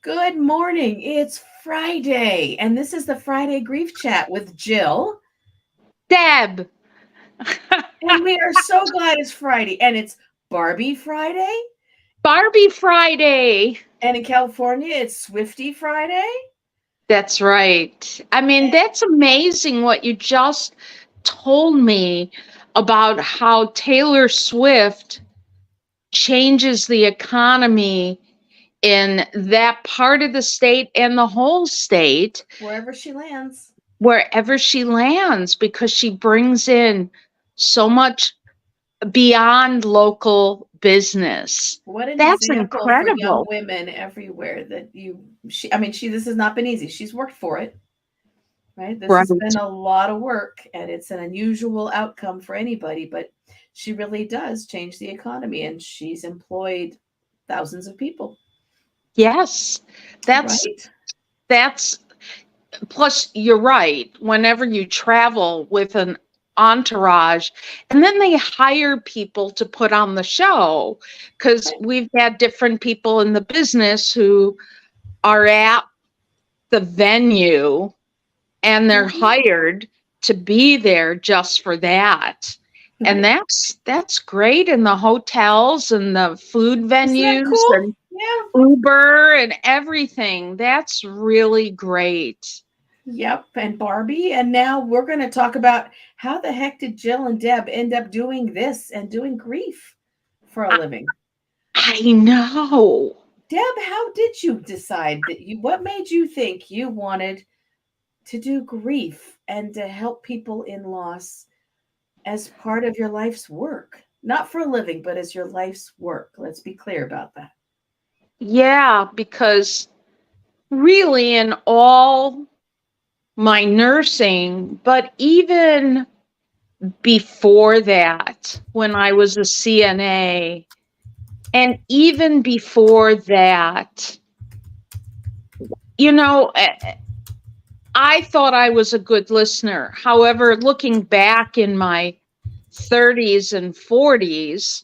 Good morning. It's Friday, and this is the Friday Grief Chat with Jill. Deb. And we are so glad it's Friday. And it's Barbie Friday. Barbie Friday. And in California, it's Swifty Friday. That's right. I mean, that's amazing what you just told me about how Taylor Swift changes the economy in that part of the state and the whole state, Wherever she lands. wherever she lands, because she brings in so much beyond local business. What an That's example for young incredible. women everywhere that this has not been easy. She's worked for it, right? This Right. has been a lot of work, and it's an unusual outcome for anybody, but she really does change the economy, and she's employed thousands of people, Yes. That's right? that's plus you're right. Whenever you travel with an entourage and then they hire people to put on the show, because we've had different people in the business who are at the venue and they're Mhm. hired to be there just for that. And Right. that's great in the hotels and the food Isn't that venues cool? and Yeah. Uber and everything. That's really great. Yep. And Barbie. And now we're going to talk about how the heck did Jill and Deb end up doing this and doing grief for a I, living? I know. Deb, how did you decide what made you think you wanted to do grief and to help people in loss as part of your life's work? Not for a living, but as your life's work. Let's be clear about that. Yeah, because really in all my nursing, but even before that, when I was a CNA, and even before that, you know, I thought I was a good listener. However, looking back in my 30s and 40s,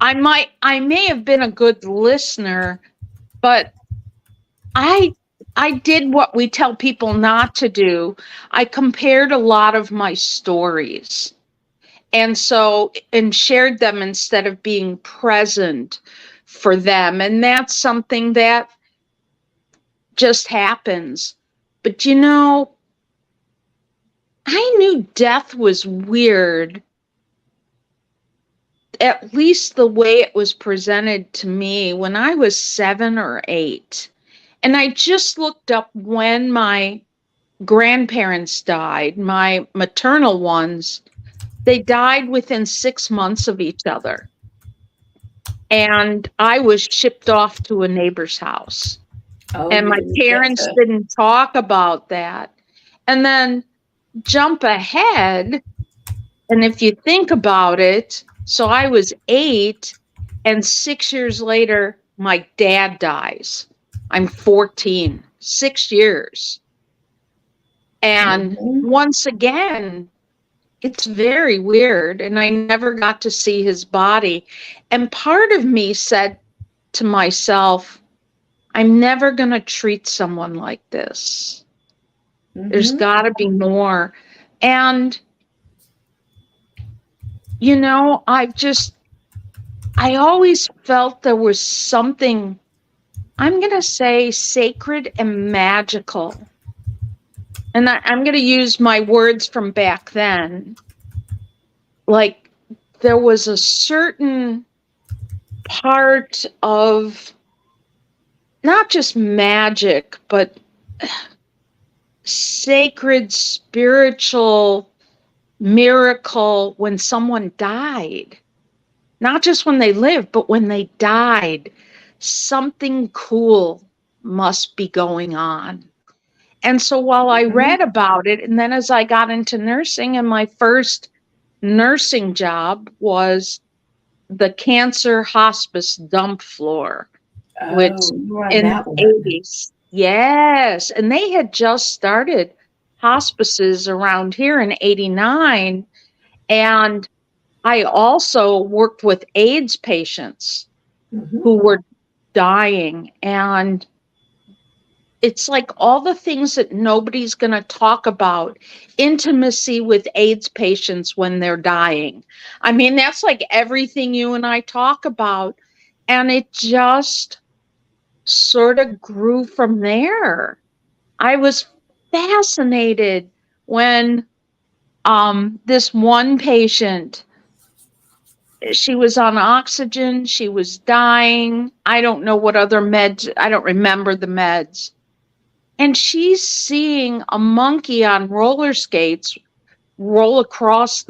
I may have been a good listener, but I I did what we tell people not to do. I compared a lot of my stories. And shared them instead of being present for them. And that's something that just happens. But I knew death was weird, at least the way it was presented to me when I was 7 or 8. And I just looked up when my grandparents died, my maternal ones. They died within 6 months of each other. And I was shipped off to a neighbor's house. Oh, And you my didn't get parents to. didn't talk about that. And then jump ahead. And if you think about it, so I was 8, and 6 years later, my dad dies. I'm 14, 6 years. And Mhm. once again, it's very weird. And I never got to see his body. And part of me said to myself, I'm never going to treat someone like this. There's Mhm. got to be more. And, I always felt there was something, I'm going to say, sacred and magical. And I'm going to use my words from back then. Like, there was a certain part of not just magic, but sacred, spiritual miracle when someone died. Not just when they lived, but when they died. Something cool must be going on. And so while I Mhm. read about it, and then as I got into nursing, and my first nursing job was the cancer hospice dump floor, which Oh, you were on in that the one. 80s, yes. And they had just started hospices around here in 89. And I also worked with AIDS patients Mhm. who were dying, and it's like all the things that nobody's going to talk about. Intimacy with AIDS patients when they're dying. I mean, that's like everything you and I talk about. And it just sort of grew from there. I was fascinated when this one patient, she was on oxygen, she was dying. I don't know what other meds, I don't remember the meds. And she's seeing a monkey on roller skates roll across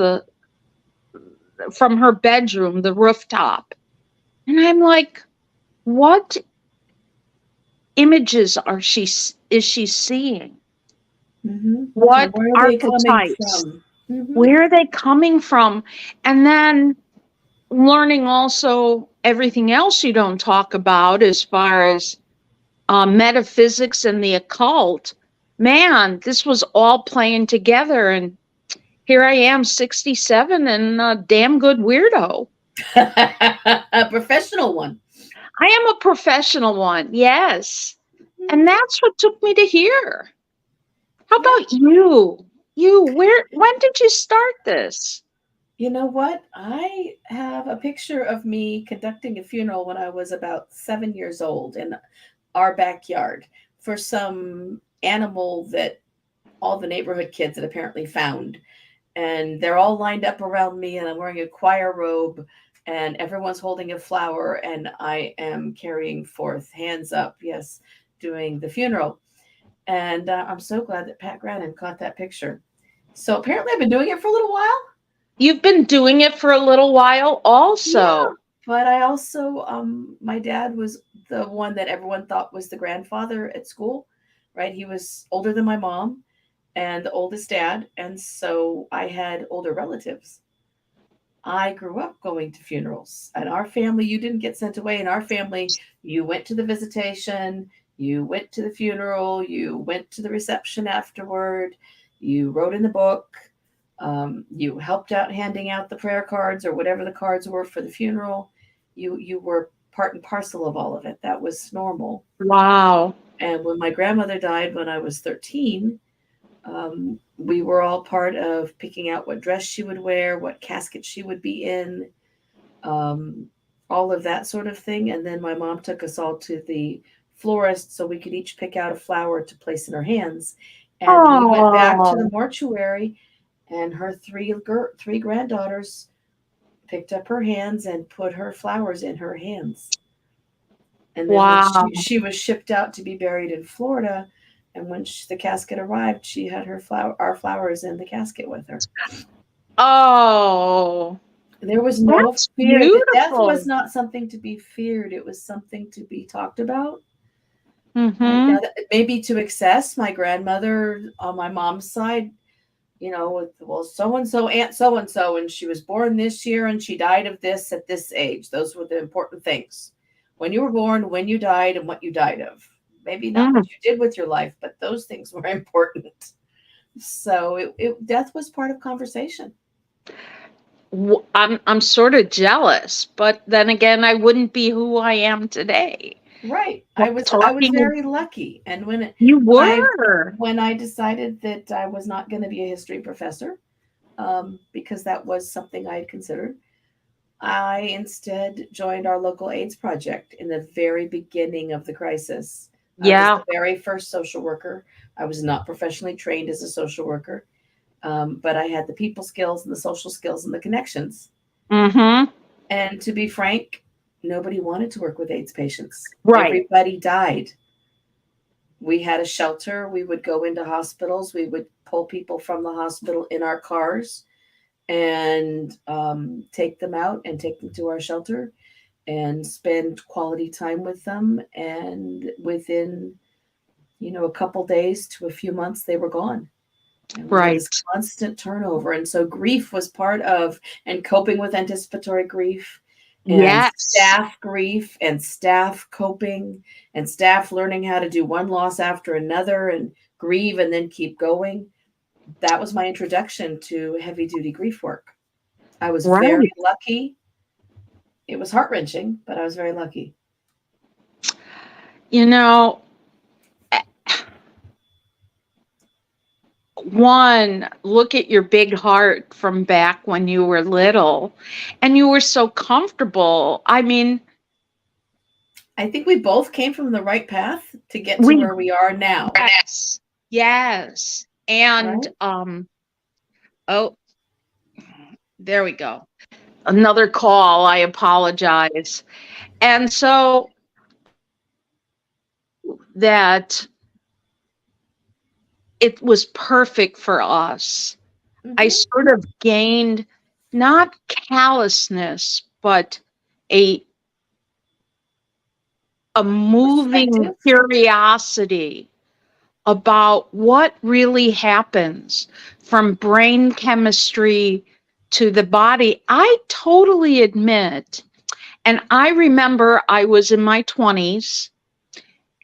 from her bedroom, the rooftop. And I'm like, what images is she seeing? Mm-hmm. What Where are they coming archetypes? from? Mm-hmm. Where are they coming from? And then learning also everything else you don't talk about as far as metaphysics and the occult. Man, this was all playing together. And here I am, 67, and a damn good weirdo. A professional one. I am a professional one, yes. And that's what took me to here. How about you? When did you start this? You know what? I have a picture of me conducting a funeral when I was about 7 years old in our backyard for some animal that all the neighborhood kids had apparently found. And they're all lined up around me, and I'm wearing a choir robe, and everyone's holding a flower, and I am carrying forth, hands up, yes, doing the funeral. And I'm so glad that Pat Grannon caught that picture. So apparently I've been doing it for a little while. You've been doing it for a little while also. Yeah, but I also, my dad was the one that everyone thought was the grandfather at school, right? He was older than my mom and the oldest dad. And so I had older relatives. I grew up going to funerals. In our family, you didn't get sent away. In our family, you went to the visitation, you went to the funeral, you went to the reception afterward, you wrote in the book, you helped out handing out the prayer cards or whatever the cards were for the funeral. You were part and parcel of all of it. That was normal. Wow. And when my grandmother died when I was 13, we were all part of picking out what dress she would wear, what casket she would be in, all of that sort of thing. And then my mom took us all to the florist so we could each pick out a flower to place in her hands. And we went back to the mortuary, and her three granddaughters picked up her hands and put her flowers in her hands. And then when she was shipped out to be buried in Florida, and when the casket arrived, she had our flowers in the casket with her. Oh, there was no fear. The death was not something to be feared. It was something to be talked about. Mm-hmm. Maybe to excess. My grandmother on my mom's side, well, so-and-so, Aunt so-and-so, and she was born this year and she died of this at this age. Those were the important things. When you were born, when you died, and what you died of. Maybe not what you did with your life, but those things were important. So death was part of conversation. I'm sort of jealous, but then again, I wouldn't be who I am today. Right. I was very lucky. And when I decided that I was not going to be a history professor, because that was something I had considered, I instead joined our local AIDS project in the very beginning of the crisis. I was the very first social worker. I was not professionally trained as a social worker, but I had the people skills and the social skills and the connections. Mm-hmm. And to be frank, nobody wanted to work with AIDS patients. Right. Everybody died. We had a shelter. We would go into hospitals. We would pull people from the hospital in our cars and take them out and take them to our shelter and spend quality time with them. And within, a couple days to a few months, they were gone. And right. This constant turnover. And so grief was part of, and coping with anticipatory grief, and staff grief, and staff coping, and staff learning how to do one loss after another and grieve and then keep going. That was my introduction to heavy duty grief work. I was very lucky. It was heart-wrenching, but I was very lucky. you know, one, look at your big heart from back when you were little and you were so comfortable. I mean, I think we both came from the right path to get to we, where we are now, yes, yes. And, right? oh, there we go. Another call. I apologize. And so that it was perfect for us. I Mhm. sort of gained not callousness, but a a moving Perspective. curiosity about what really happens from brain chemistry to the body. I totally admit, and I remember I was in my 20s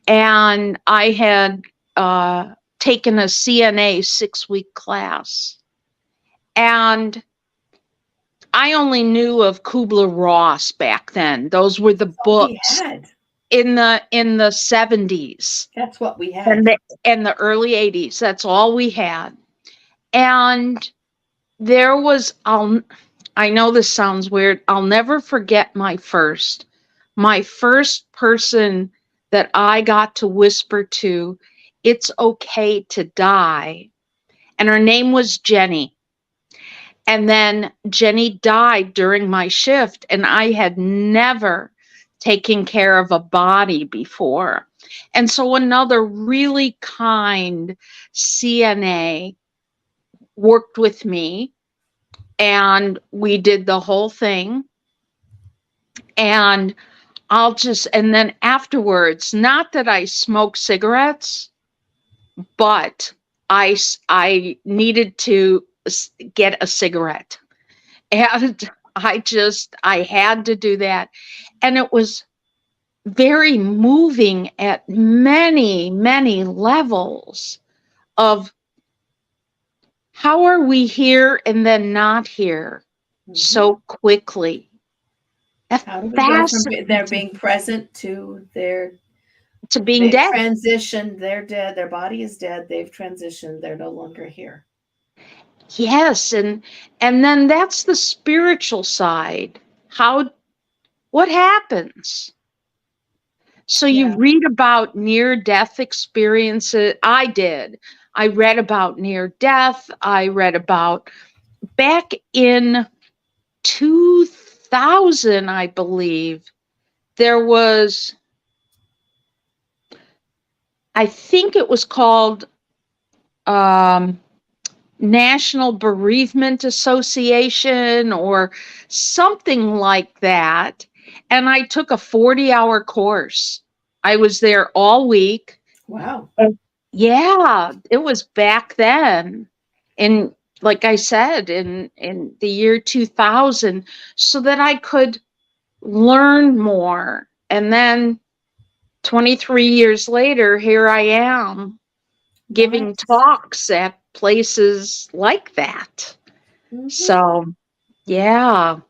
and I had taken a CNA 6-week class. And I only knew of Kubler-Ross back then. Those were the What we books had. in the 70s That's what we and had. the early 80s. That's all we had. And there was I know this sounds weird. I'll never forget my first person that I got to whisper to, "It's okay to die." And her name was Jenny. And then Jenny died during my shift, and I had never taken care of a body before. And so another really kind CNA worked with me, and we did the whole thing. And and then afterwards, not that I smoke cigarettes, but I needed to get a cigarette. And I had to do that. And it was very moving at many, many levels of how are we here and then not here Mhm. so quickly. That How do we go from their fascinates me being present to to being they've dead. transitioned, they're dead, their body is dead, they've transitioned, they're no longer here. Yes, and then that's the spiritual side. What happens? So you Yeah. read about near death experiences. I did. I read about near death. I read about back in 2000, I believe, there was, I think it was called um, National Bereavement Association or something like that. And I took a 40-hour course. I was there all week. Wow. Yeah, it was back then. And like I said, in the year 2000, so that I could learn more. And then 23 years later, here I am giving Nice. talks at places like that. Mhm. So, yeah,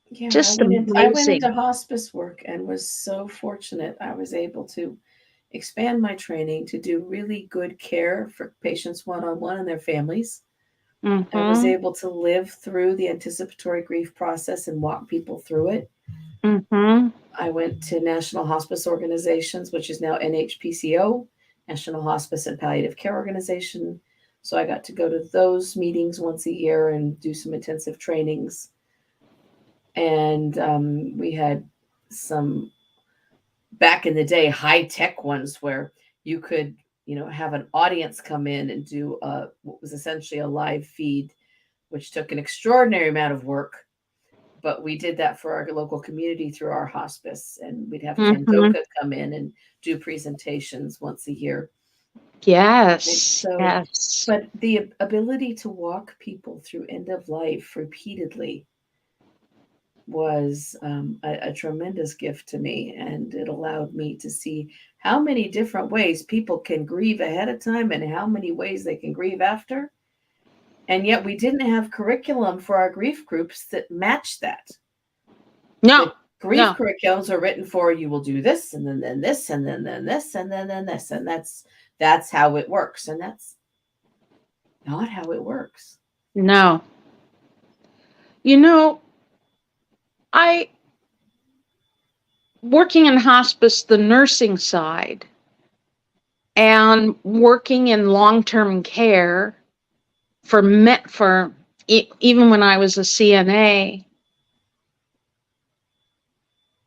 Yeah, just I went into amazing. hospice work and was so fortunate. I was able to expand my training to do really good care for patients one-on-one and their families. I was Mhm. able to live through the anticipatory grief process and walk people through it. Mhm. I went to National Hospice Organizations, which is now NHPCO, National Hospice and Palliative Care Organization. So I got to go to those meetings once a year and do some intensive trainings. And we had some back in the day high tech ones where you could, have an audience come in and do what was essentially a live feed, which took an extraordinary amount of work. But we did that for our local community through our hospice, and we'd have Ken Mhm. Doka come in and do presentations once a year. And Yes. so, Yes. but the ability to walk people through end of life repeatedly was a tremendous gift to me, and it allowed me to see how many different ways people can grieve ahead of time and how many ways they can grieve after. And yet, we didn't have curriculum for our grief groups that matched that. The No. Grief No. curriculums are written for you will do this and then this and then this and then this, and that's how it works, and that's not how it works. No. You know, I working in hospice, the nursing side, and working in long-term care even when I was a CNA,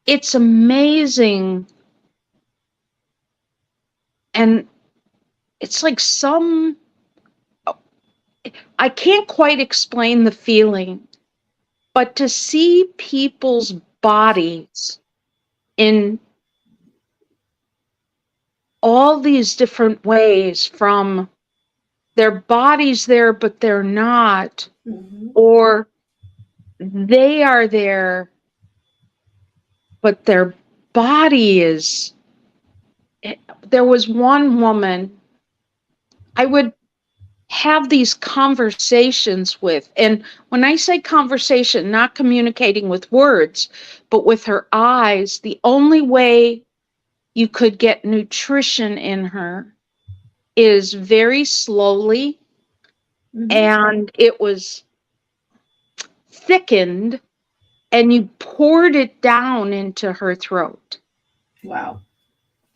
it's amazing. And it's like I can't quite explain the feeling, but to see people's bodies in all these different ways, from their bodies there, but they're not, Mm-hmm. or they are there, but their body is. There was one woman I would have these conversations with. And when I say conversation, not communicating with words, but with her eyes, the only way you could get nutrition in her is very slowly, Mm-hmm. and it was thickened, and you poured it down into her throat. Wow.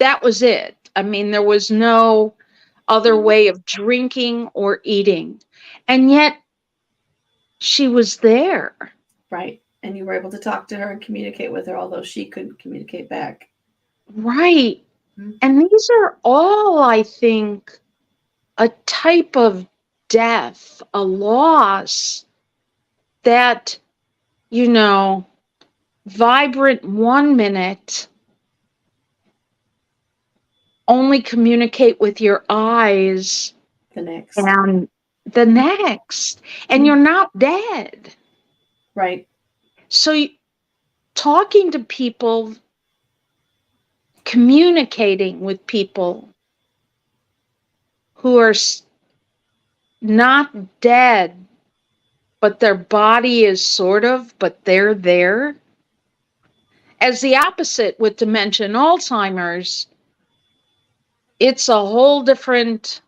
That was it. I mean, there was no other way of drinking or eating. And yet she was there. Right. And you were able to talk to her and communicate with her, although she couldn't communicate back. Right. Mm-hmm. And these are all, I think, a type of death, a loss that, vibrant 1 minute, only communicate with your eyes The next. and the next, and you're not dead. Right. So talking to people, communicating with people who are not dead, but their body is sort of, but they're there. As the opposite with dementia and Alzheimer's, it's a whole different.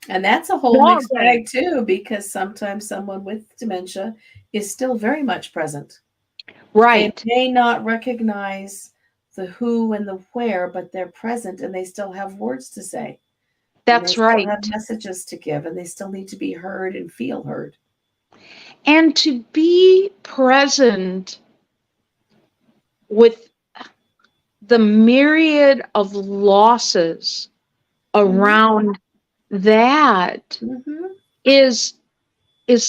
And that's a whole mixed bag too, because sometimes someone with dementia is still very much present. Right. They may not recognize the who and the where, but they're present and they still have words to say. That's right. They still have messages to give, and they still need to be heard and feel heard. And to be present with the myriad of losses around that is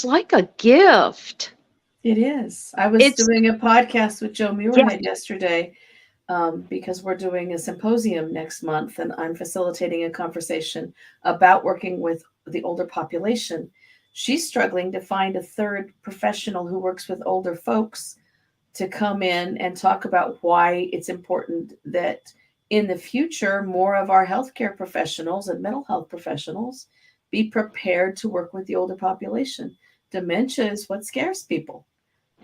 like a gift. It is. I was doing a podcast with Joe Muirhead yesterday because we're doing a symposium next month, and I'm facilitating a conversation about working with the older population. She's struggling to find a third professional who works with older folks to come in and talk about why it's important that in the future, more of our healthcare professionals and mental health professionals be prepared to work with the older population. Dementia is what scares people.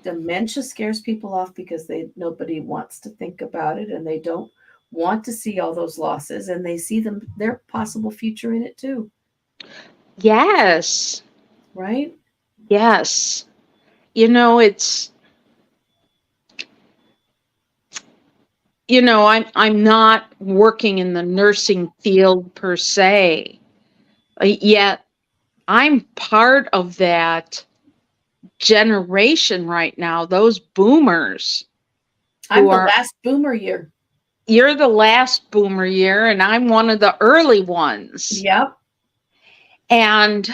Dementia scares people off because nobody wants to think about it, and they don't want to see all those losses, and they see their possible future in it too. Yes. Right? Yes. I'm not working in the nursing field per se, yet I'm part of that generation right now, those boomers. I'm the last boomer year. You're the last boomer year, and I'm one of the early ones. Yep. And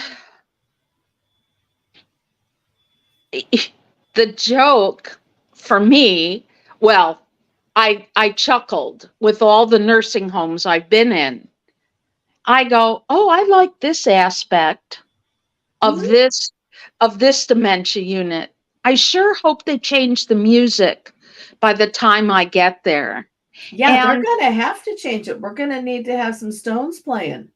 the joke for me, well, I chuckled with all the nursing homes I've been in. I go, oh, I like this aspect of this dementia unit. I sure hope they change the music by the time I get there. Yeah, they're going to have to change it. We're going to need to have some Stones playing.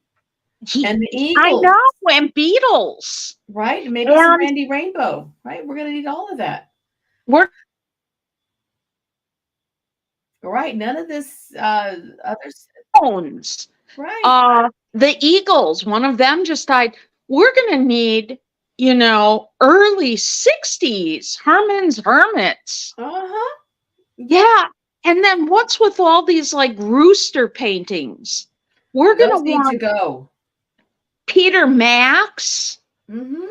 And the Eagles. I know, and Beatles. Right? Maybe some Randy Rainbow. Right? We're going to need all of that. Right. None of this others. Stones. Right. The Eagles, one of them just died. We're going to need, early 60s Herman's Hermits. Uh-huh. Yeah. And then what's with all these like rooster paintings? We're going Those to need to want go. Peter Max, Mm-hmm.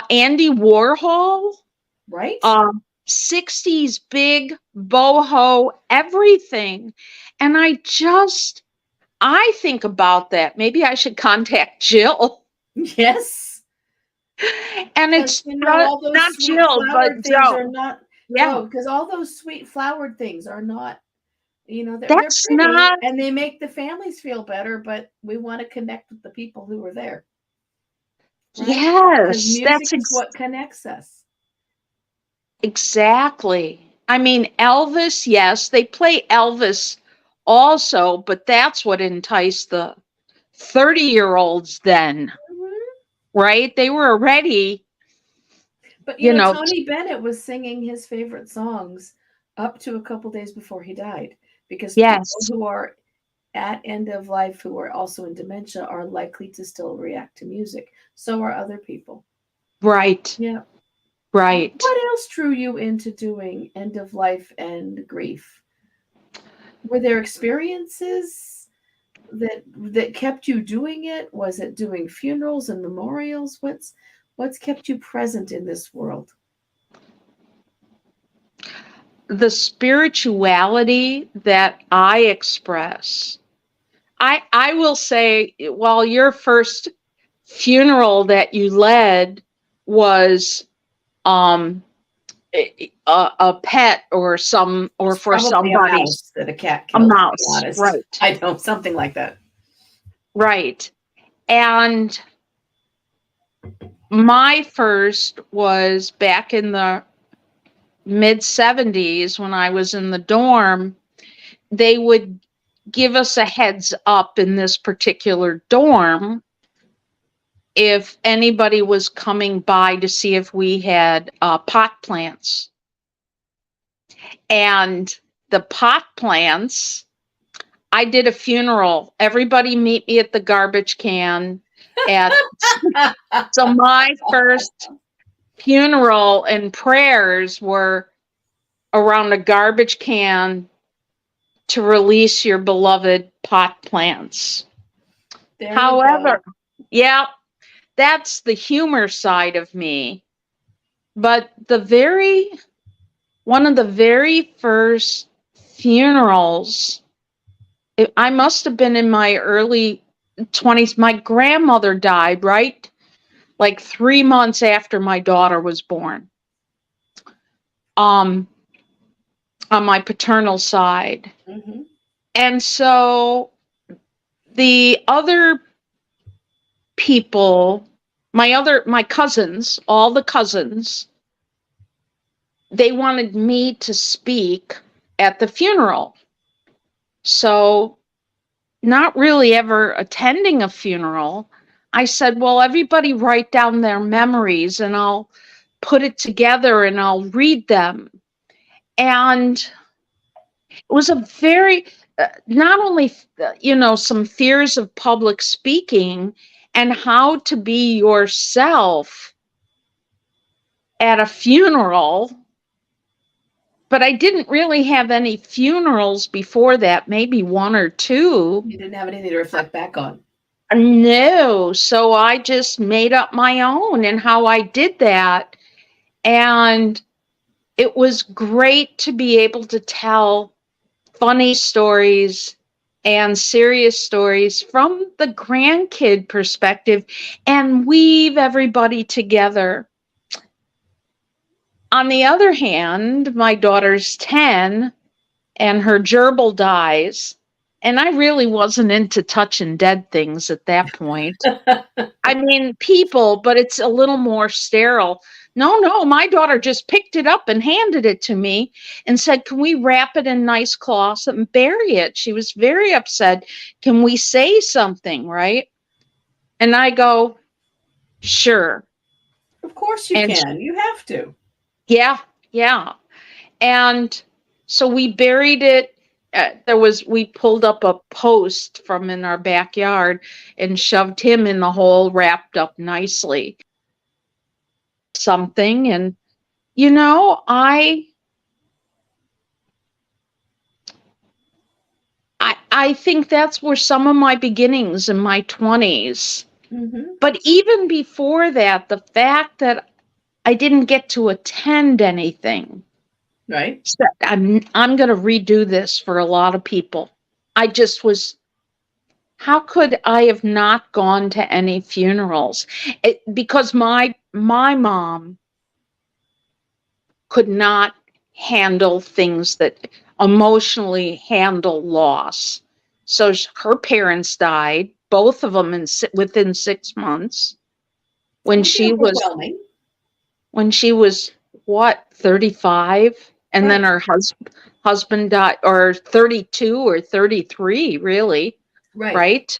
Andy Warhol, Right. 60s big boho, everything. And I think about that. Maybe I should contact Jill. Yes. And Because it's all those not sweet Jill, but flowered things are Joe. not. Yeah, No, because all those sweet flowered things are not. They're that's pretty not, and they make the families feel better, but we want to connect with the people wwho were there, right? Because yes, music is what connects us. exactly. I mean, Elvis, yes, they play Elvis also, but that's what enticed the 30-year-olds then, Mhm. right? They were already, But you know, Tony Bennett was singing his favorite songs up to a couple days before he died because people yes, who are at end of life who are also in dementia are likely to still react to music. So are other people. right, Yeah. right. What else drew you into doing end of life and grief? Were there experiences that kept you doing it? Was it doing funerals and memorials? What's kept you present in this world? The spirituality that I express. I will say, while your first funeral that you led was um a pet or It was for probably a somebody's, mouse that a cat a killed, to be mouse, honest. right, I know, something like that. right. And my first was back in the mid 70s when I was in the dorm. They would give us a heads up in this particular dorm if anybody was coming by to see if we had pot plants. And the pot plants, I did a funeral. Everybody meet me at the garbage can. At so my first funeral and prayers were around a garbage can to release your beloved pot plants. There you However, go. yeah, that's the humor side of me. But one of the very first funerals, I must have been in my early 20s. My grandmother died, right? Like 3 months after my daughter was born. Um, on my paternal side. Hmm. And so the other people, my cousins, all the cousins, they wanted me to speak at the funeral. So, not really ever attending a funeral, I said, well, everybody write down their memories and I'll put it together and I'll read them. And it was a very, not only, some fears of public speaking and how to be yourself at a funeral, but I didn't really have any funerals before that, maybe one or two. You didn't have anything to reflect back on. No, so I just made up my own and how I did that. And it was great to be able to tell funny stories and serious stories from the grandkid perspective and weave everybody together. On the other hand, my daughter's 10 and her gerbil dies. And I really wasn't into touching dead things at that point. I mean, people, but it's a little more sterile. No, my daughter just picked it up and handed it to me and said, can we wrap it in nice cloths and bury it? She was very upset. Can we say something, right? And I go, sure. Of course you And can. You have to. yeah, yeah. And So we buried it. We pulled up a post from in our backyard and shoved him in the hole, wrapped up nicely. Something. And, you know, I think that's where some of my beginnings in my 20s. Mm-hmm. But even before that, the fact that I didn't get to attend anything. Right. So I'm going to redo this for a lot of people. I just was, how could I have not gone to any funerals? Because my mom could not handle things that emotionally handle loss. So her parents died, both of them within 6 months. That When would be she was overwhelming. what, 35, and then Right. her husband died, or 32 or 33, really, Right. right?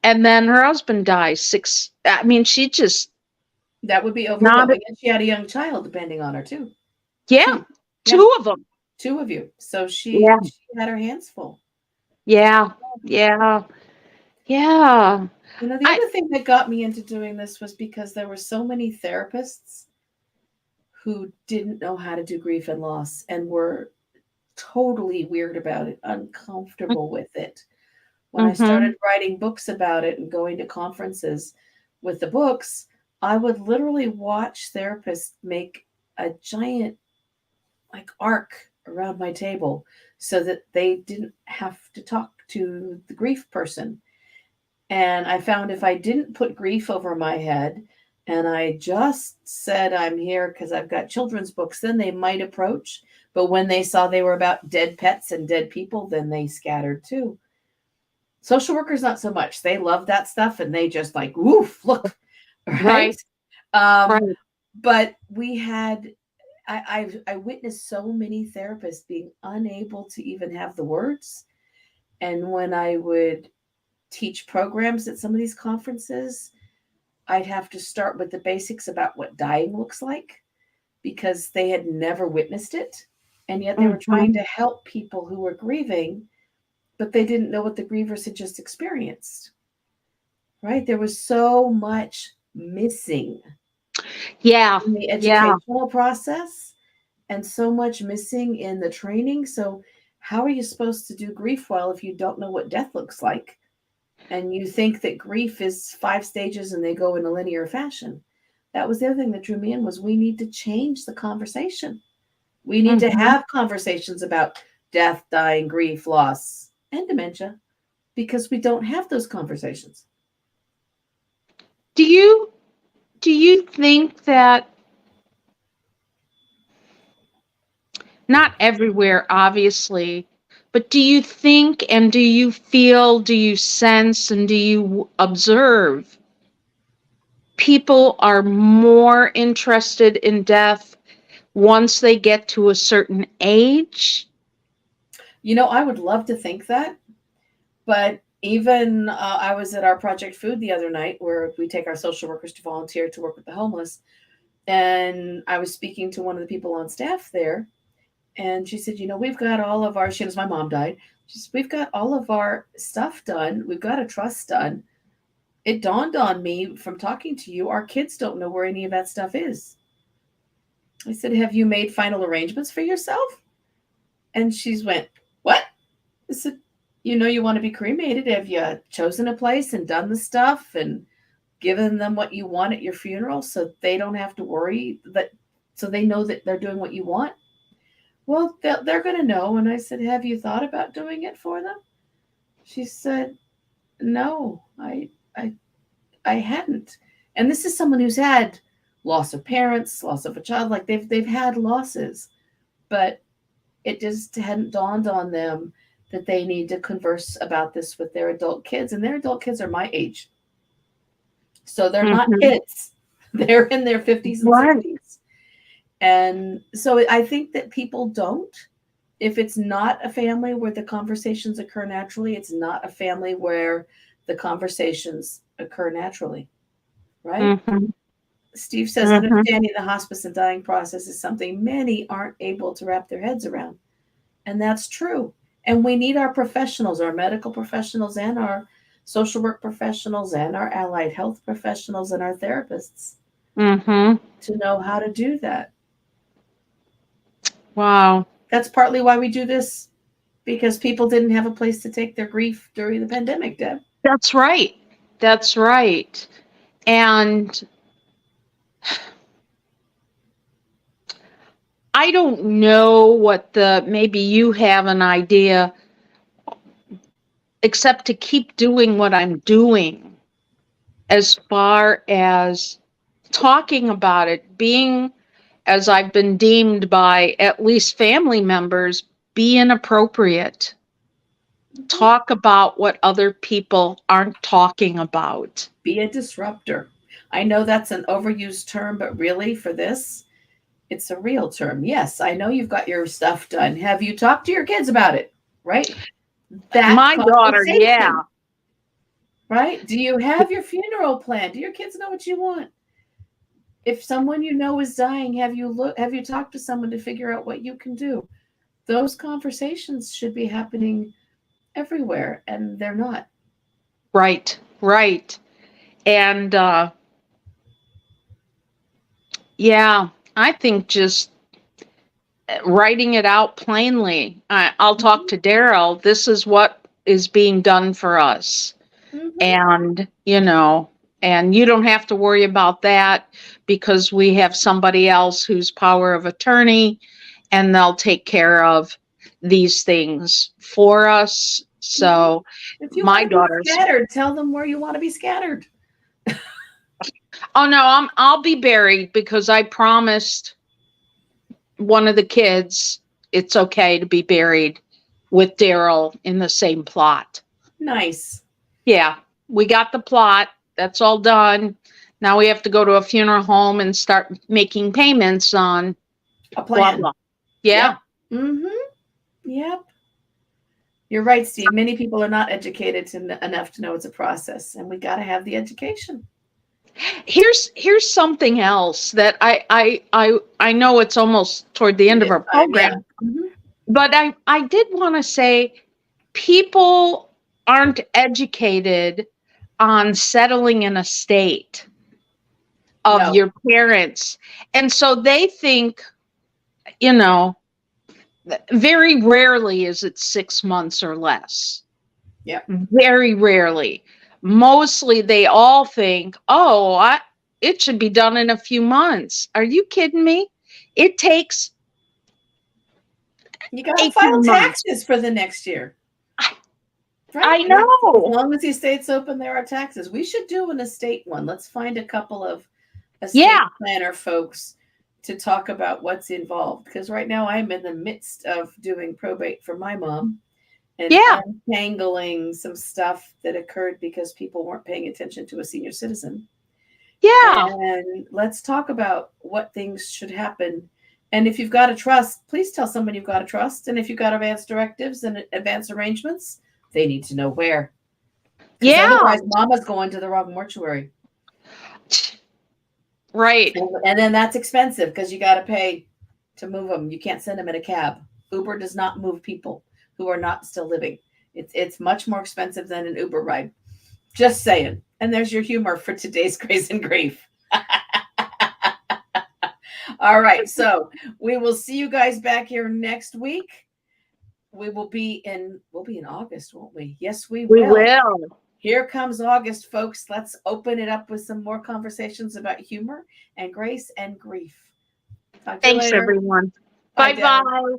And then her husband dies six. I mean, she just That would be not. overwhelming. And she had a young child depending on her too. Yeah, Two. Yeah. two of them. Two of you. So Yeah, she had her hands full. yeah, yeah, yeah. You know, the I other thing that got me into doing this was because there were so many therapists who didn't know how to do grief and loss and were totally weird about it, uncomfortable with it. When I mm-hmm, started writing books about it and going to conferences with the books, I would literally watch therapists make a giant like arc around my table so that they didn't have to talk to the grief person. And I found if I didn't put grief over my head and I just said I'm here because I've got children's books, then they might approach. But when they saw they were about dead pets and dead people, then they scattered too. Social workers, not so much. They love that stuff and they just like, woof, look, right? right, Um, right. but we had, I witnessed so many therapists being unable to even have the words. And when I would teach programs at some of these conferences, I'd have to start with the basics about what dying looks like because they had never witnessed it. And yet they were trying Mm-hmm. to help people who were grieving, but they didn't know what the grievers had just experienced. Right? There was so much missing Yeah, in the yeah. educational process and so much missing in the training. So, how are you supposed to do grief well if you don't know what death looks like? And you think that grief is 5 stages and they go in a linear fashion. That was the other thing that drew me in was we need to change the conversation. We need to Mm-hmm. have conversations about death, dying, grief, loss, and dementia because we don't have those conversations. Do you do you think that not everywhere, obviously, but do you think and do you feel, do you sense, and do you observe people are more interested in death once they get to a certain age? You know, I would love to think that, but even I was at our Project Food the other night where we take our social workers to volunteer to work with the homeless. And I was speaking to one of the people on staff there, and she said, "You know, we've got all of our," she knows my mom died. She said, "We've got all of our stuff done. We've got a trust done. It dawned on me from talking to you, our kids don't know where any of that stuff is." I said, "Have you made final arrangements for yourself?" And she's went, "What?" I said, "You know, you want to be cremated. Have you chosen a place and done the stuff and given them what you want at your funeral so they don't have to worry that, so they know that they're doing what you want?" "Well, they're going to know." And I said, "Have you thought about doing it for them?" She said, "No, I, I hadn't." And this is someone who's had loss of parents, loss of a child, like they've had losses, but it just hadn't dawned on them that they need to converse about this with their adult kids. And their adult kids are my age. So they're not Mm-hmm. kids. They're in their 50s and Right. 60s. And so I think that people don't. If it's not a family where the conversations occur naturally, it's not a family where the conversations occur naturally, right? Mm-hmm. Steve says, understanding the hospice and dying process is something many aren't able to wrap their heads around. And that's true. And we need our professionals, our medical professionals, and our social work professionals, and our allied health professionals, and our therapists to know how to do that. Wow. That's partly why we do this, because people didn't have a place to take their grief during the pandemic, Deb. That's right. That's right. And I don't know what maybe you have an idea, except to keep doing what I'm doing as far as talking about it, being, as I've been deemed by at least family members, be inappropriate. Talk about what other people aren't talking about. Be a disruptor. I know that's an overused term, but really for this, it's a real term. Yes, I know you've got your stuff done. Have you talked to your kids about it? Right? My daughter, yeah. Right? Do you have your funeral plan? Do your kids know what you want? If someone you know is dying, have you talked to someone to figure out what you can do? Those conversations should be happening everywhere, and they're not. Right. And yeah, I think just writing it out plainly. I'll talk to Daryl. This is what is being done for us. And, and you don't have to worry about that, because we have somebody else who's power of attorney, and they'll take care of these things for us. So if you my want daughter's scattered, tell them where you want to be scattered. Oh no, I'll be buried, because I promised one of the kids it's okay to be buried with Daryl in the same plot. Nice. Yeah, we got the plot. That's all done. Now we have to go to a funeral home and start making payments on a plan. Blah, blah. Yeah. Yep. You're right, Steve. Many people are not educated enough to know it's a process, and we got to have the education. Here's something else that I know it's almost toward the end of our program, but I did want to say, people aren't educated on settling an estate of your parents, and so they think, very rarely is it 6 months or less. Yeah. Very rarely. Mostly they all think, it should be done in a few months. Are you kidding me? It takes. You got to file taxes for the next year. Right? I know. As long as the estate's open, there are taxes. We should do an estate one. Let's find a couple of estate planner folks to talk about what's involved. Because right now I'm in the midst of doing probate for my mom. And untangling some stuff that occurred because people weren't paying attention to a senior citizen. Yeah. And let's talk about what things should happen. And if you've got a trust, please tell someone you've got a trust. And if you've got advance directives and advance arrangements, they need to know where. Yeah. Otherwise, mama's going to the wrong mortuary. Right. And then that's expensive, because you got to pay to move them. You can't send them in a cab. Uber does not move people who are not still living. It's much more expensive than an Uber ride. Just saying. And there's your humor for today's Grace and Grief. All right. So we will see you guys back here next week. We'll be in August, won't we? Yes, we will. We will. Here comes August, folks. Let's open it up with some more conversations about humor and grace and grief. Thanks, everyone. Bye-bye.